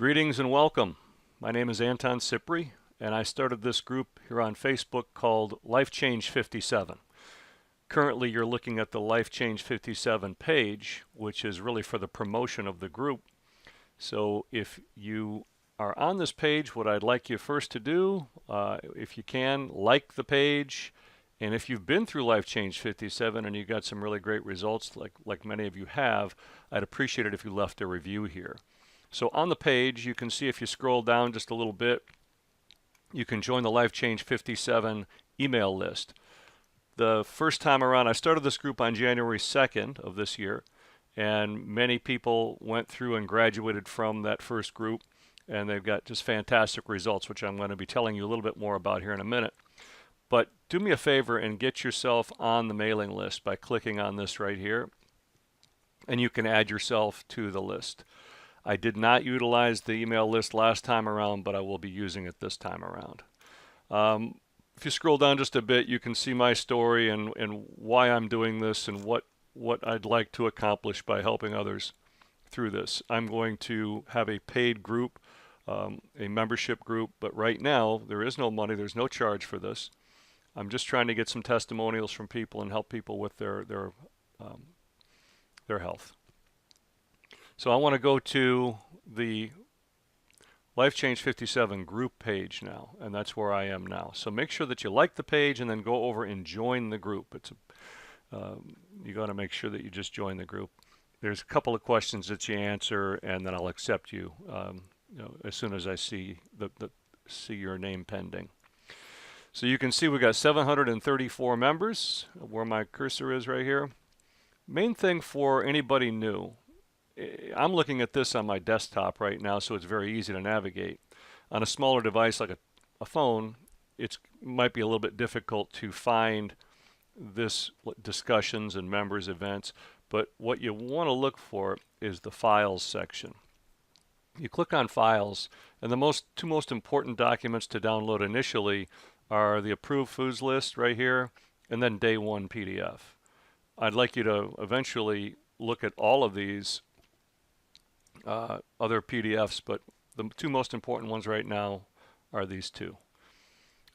Greetings and welcome. My name is Anton Cipri, and I started this group here on Facebook called Life Change 57. Currently, you're looking at the Life Change 57 page, which is really for the promotion of the group. So if you are on this page, what I'd like you first to do, if you can, like the page. And if you've been through Life Change 57 and you got some really great results, like many of you have, I'd appreciate it if you left a review here. So on the page, you can see if you scroll down just a little bit, you can join the Life Change 57 email list. The first time around, I started this group on January 2nd of this year, and many people went through and graduated from that first group, and they've got just fantastic results, which I'm going to be telling you a little bit more about here in a minute. But do me a favor and get yourself on the mailing list by clicking on this right here, and you can add yourself to the list. I did not utilize the email list last time around, but I will be using it this time around. If you scroll down just a bit, you can see my story and why I'm doing this and what I'd like to accomplish by helping others through this. I'm going to have a paid group, a membership group, but right now there is no money, there's no charge for this. I'm just trying to get some testimonials from people and help people with their health. So I want to go to the Life Change 57 group page now, and that's where I am now. So make sure that you like the page and then go over and join the group. You got to make sure that you just join the group. There's a couple of questions that you answer, and then I'll accept you, as soon as I see see your name pending. So you can see we got 734 members, where my cursor is right here. Main thing for anybody new, I'm looking at this on my desktop right now, so it's very easy to navigate. On a smaller device like a phone, it might be a little bit difficult to find this discussions and members events, but what you want to look for is the files section. You click on files, and the two most important documents to download initially are the approved foods list right here, and then day one PDF. I'd like you to eventually look at all of these other PDFs, but the two most important ones right now are these two.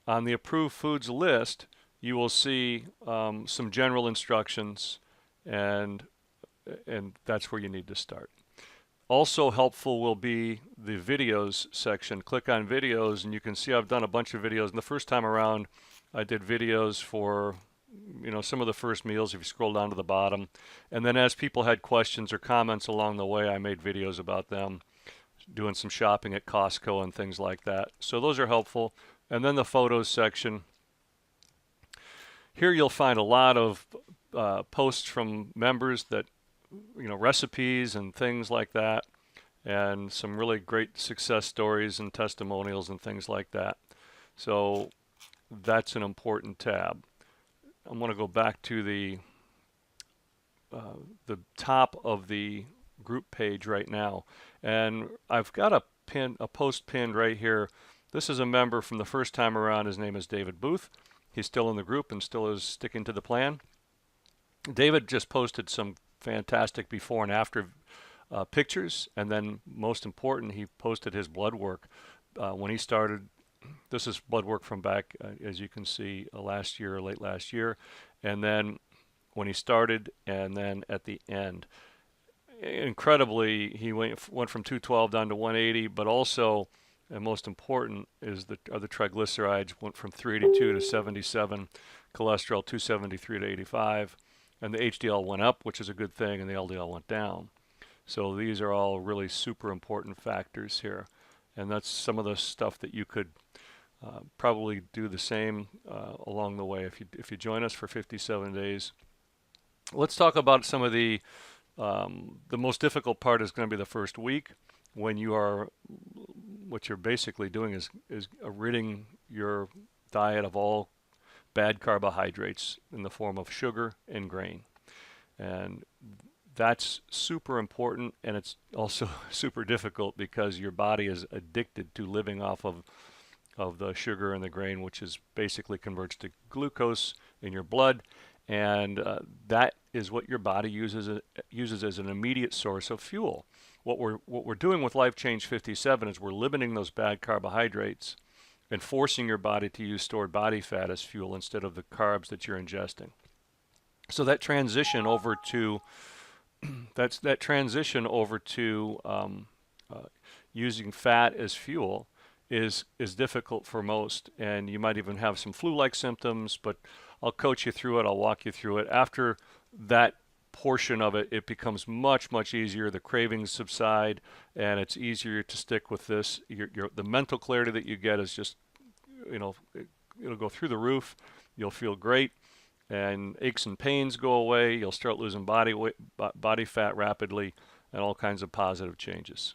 On the approved foods list, you will see some general instructions, and that's where you need to start. Also helpful will be the videos section. Click on videos, and you can see I've done a bunch of videos. And the first time around, I did videos for some of the first meals if you scroll down to the bottom. And then as people had questions or comments along the way, I made videos about them, doing some shopping at Costco and things like that. So those are helpful. And then the photos section. Here you'll find a lot of posts from members that, recipes and things like that, and some really great success stories and testimonials and things like that. So that's an important tab. I'm going to go back to the top of the group page right now, and I've got a post pinned right here. This is a member from the first time around. His name is David Booth. He's still in the group and still is sticking to the plan. David just posted some fantastic before and after pictures, and then most important, he posted his blood work when he started. This is blood work from back, as you can see, last year, late last year, and then when he started, and then at the end. Incredibly, he went from 212 down to 180, but also, and most important, is the triglycerides went from 382 to 77, cholesterol 273 to 85, and the HDL went up, which is a good thing, and the LDL went down. So these are all really super important factors here, and that's some of the stuff that you could probably do the same along the way if you join us for 57 days. Let's talk about some of the most difficult part is going to be the first week, when what you're basically doing is ridding your diet of all bad carbohydrates in the form of sugar and grain. And that's super important, and it's also super difficult because your body is addicted to living off of the sugar and the grain, which is basically converts to glucose in your blood, and that is what your body uses as an immediate source of fuel. What we're doing with Life Change 57 is we're limiting those bad carbohydrates and forcing your body to use stored body fat as fuel instead of the carbs that you're ingesting. So that transition over to that transition over to using fat as fuel is difficult for most, and you might even have some flu-like symptoms, but I'll coach you through it. I'll walk you through it. After that portion of it, it becomes much easier. The cravings subside, and it's easier to stick with this. The mental clarity that you get is just, it'll go through the roof. You'll feel great, and aches and pains go away. You'll start losing body fat rapidly, and all kinds of positive changes.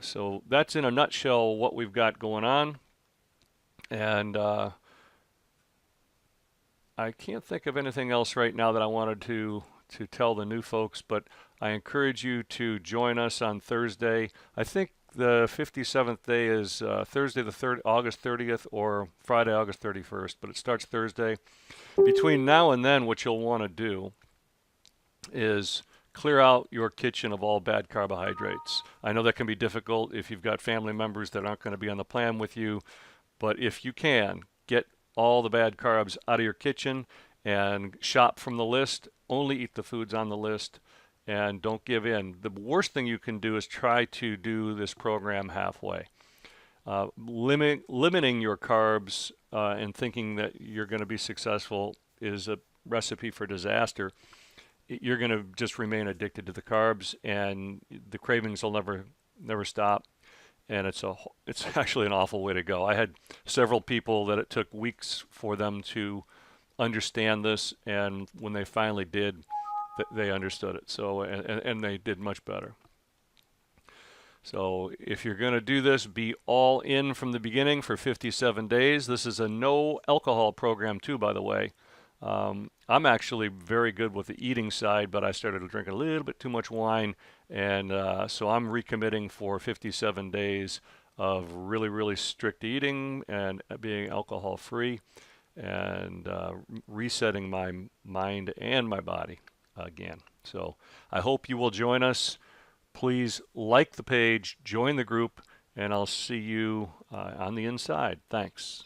So that's in a nutshell what we've got going on, and I can't think of anything else right now that I wanted to tell the new folks, but I encourage you to join us on Thursday. I think the 57th day is Thursday August 30th or Friday, August 31st, but it starts Thursday. Between now and then, what you'll want to do is clear out your kitchen of all bad carbohydrates. I know that can be difficult if you've got family members that aren't going to be on the plan with you, but if you can, get all the bad carbs out of your kitchen and shop from the list. Only eat the foods on the list, and don't give in. The worst thing you can do is try to do this program halfway. Limiting your carbs and thinking that you're going to be successful is a recipe for disaster. You're going to just remain addicted to the carbs, and the cravings will never stop. And it's actually an awful way to go. I had several people that it took weeks for them to understand this, and when they finally did, they understood it. So and they did much better. So if you're going to do this, be all in from the beginning for 57 days. This is a no alcohol program too, by the way. I'm actually very good with the eating side, but I started drinking a little bit too much wine, and so I'm recommitting for 57 days of really strict eating and being alcohol free, and resetting my mind and my body again. So I hope you will join us. Please like the page, join the group, and I'll see you on the inside. Thanks.